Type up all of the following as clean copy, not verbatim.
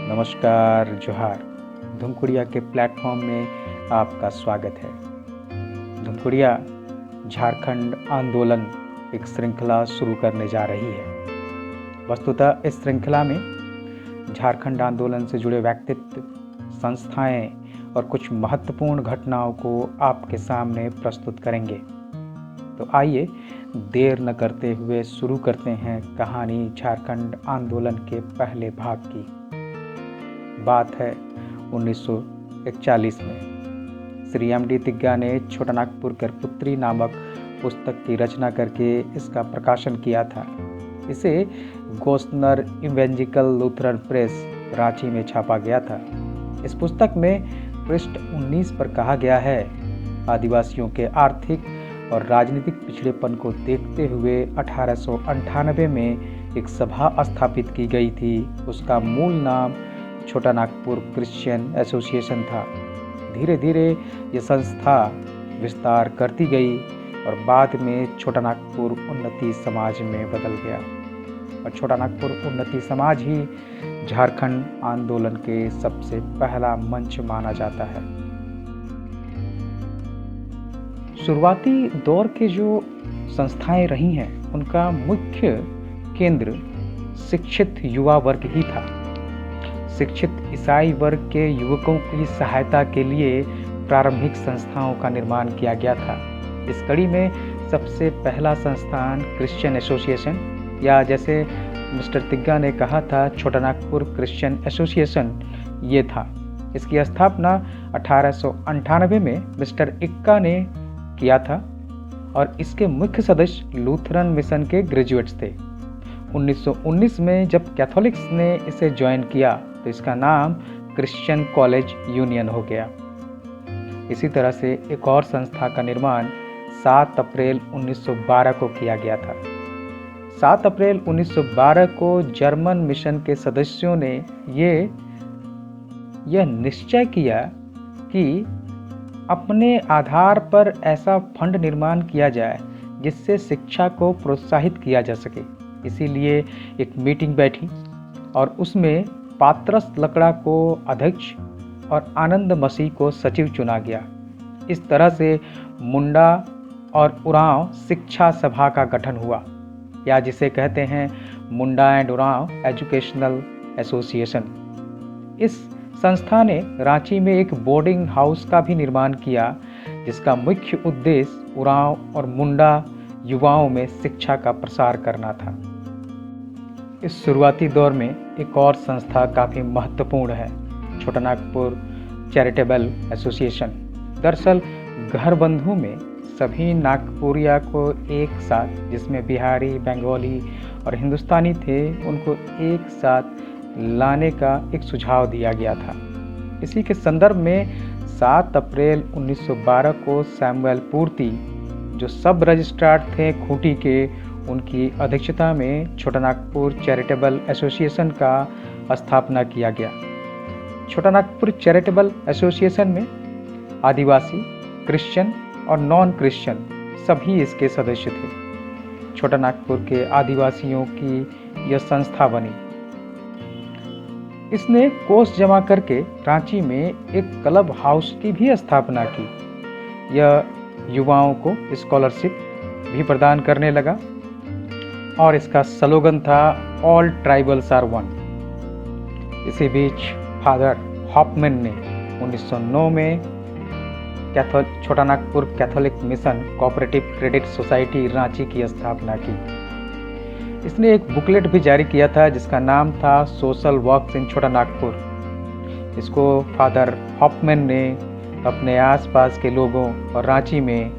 नमस्कार, जोहार। धुमकुड़िया के प्लेटफॉर्म में आपका स्वागत है। धुमकुड़िया झारखंड आंदोलन एक श्रृंखला शुरू करने जा रही है। वस्तुतः इस श्रृंखला में झारखंड आंदोलन से जुड़े व्यक्तित्व, संस्थाएं और कुछ महत्वपूर्ण घटनाओं को आपके सामने प्रस्तुत करेंगे। तो आइए देर न करते हुए शुरू करते हैं कहानी झारखंड आंदोलन के पहले भाग की। बात है 1941 में। श्री एम डी तिग्गा ने छोटा नागपुर करपुत्री नामक पुस्तक की रचना करके इसका प्रकाशन किया था। इसे गोस्नर इवेंजिकल लूथरन प्रेस रांची में छापा गया था। इस पुस्तक में पृष्ठ 19 पर कहा गया है, आदिवासियों के आर्थिक और राजनीतिक पिछड़ेपन को देखते हुए 1898 में एक सभा स्थापित की गई थी। उसका मूल नाम छोटा नागपुर क्रिश्चियन एसोसिएशन था। धीरे धीरे ये संस्था विस्तार करती गई और बाद में छोटा नागपुर उन्नति समाज में बदल गया। और छोटा नागपुर उन्नति समाज ही झारखंड आंदोलन के सबसे पहला मंच माना जाता है। शुरुआती दौर के जो संस्थाएं रही हैं, उनका मुख्य केंद्र शिक्षित युवा वर्ग ही था। शिक्षित ईसाई वर्ग के युवकों की सहायता के लिए प्रारंभिक संस्थाओं का निर्माण किया गया था। इस कड़ी में सबसे पहला संस्थान क्रिश्चियन एसोसिएशन, या जैसे मिस्टर तिग्गा ने कहा था, छोटा नागपुर क्रिश्चियन एसोसिएशन, ये था। इसकी स्थापना 1898 में मिस्टर इक्का ने किया था और इसके मुख्य सदस्य लूथरन मिशन के ग्रेजुएट्स थे। 1919 में जब कैथोलिक्स ने इसे ज्वाइन किया तो इसका नाम क्रिश्चियन कॉलेज यूनियन हो गया। इसी तरह से एक और संस्था का निर्माण 7 अप्रैल 1912 को किया गया था। 7 अप्रैल 1912 को जर्मन मिशन के सदस्यों ने यह निश्चय किया कि अपने आधार पर ऐसा फंड निर्माण किया जाए जिससे शिक्षा को प्रोत्साहित किया जा सके। इसीलिए एक मीटिंग बैठी और उसमें पात्रस लकड़ा को अध्यक्ष और आनंद मसीह को सचिव चुना गया। इस तरह से मुंडा और उरांव शिक्षा सभा का गठन हुआ, या जिसे कहते हैं मुंडा एंड उरांव एजुकेशनल एसोसिएशन। इस संस्था ने रांची में एक बोर्डिंग हाउस का भी निर्माण किया, जिसका मुख्य उद्देश्य उरांव और मुंडा युवाओं में शिक्षा का प्रसार करना था। इस शुरुआती दौर में एक और संस्था काफ़ी महत्वपूर्ण है, छोटा नागपुर चैरिटेबल एसोसिएशन। दरअसल घर बंधु में सभी नागपुरिया को एक साथ, जिसमें बिहारी, बंगाली और हिंदुस्तानी थे, उनको एक साथ लाने का एक सुझाव दिया गया था। इसी के संदर्भ में 7 अप्रैल 1912 को सैमुअल पूर्ति, जो सब रजिस्ट्रार थे खूंटी के, उनकी अध्यक्षता में छोटा नागपुर चैरिटेबल एसोसिएशन का स्थापना किया गया। छोटा नागपुर चैरिटेबल एसोसिएशन में आदिवासी, क्रिश्चियन और नॉन क्रिश्चियन सभी इसके सदस्य थे। छोटा नागपुर के आदिवासियों की यह संस्था बनी। इसने कोष जमा करके रांची में एक क्लब हाउस की भी स्थापना की। यह युवाओं को स्कॉलरशिप भी प्रदान करने लगा और इसका स्लोगन था, ऑल ट्राइबल्स आर वन। इसी बीच फादर हॉपमैन ने 1909 में छोटा Nagpur Catholic mission cooperative credit society Ranchi की स्थापना की। इसने एक बुकलेट भी जारी किया था जिसका नाम था सोशल वर्क्स इन छोटा नागपुर। इसको फादर हॉपमैन ने अपने आसपास के लोगों और रांची में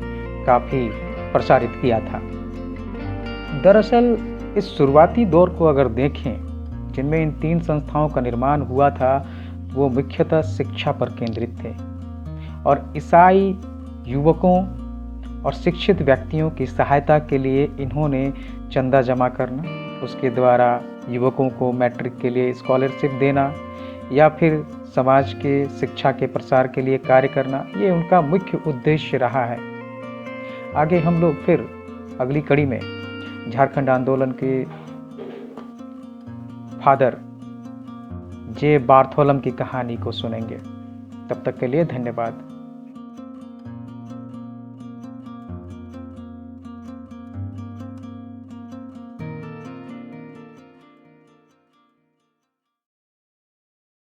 काफ़ी प्रसारित किया था। दरअसल इस शुरुआती दौर को अगर देखें, जिनमें इन 3 संस्थाओं का निर्माण हुआ था, वो मुख्यतः शिक्षा पर केंद्रित थे और ईसाई युवकों और शिक्षित व्यक्तियों की सहायता के लिए इन्होंने चंदा जमा करना, उसके द्वारा युवकों को मैट्रिक के लिए स्कॉलरशिप देना या फिर समाज के शिक्षा के प्रसार के लिए कार्य करना, ये उनका मुख्य उद्देश्य रहा है। आगे हम लोग फिर अगली कड़ी में झारखंड आंदोलन के फादर जे बार्थोलम की कहानी को सुनेंगे। तब तक के लिए धन्यवाद।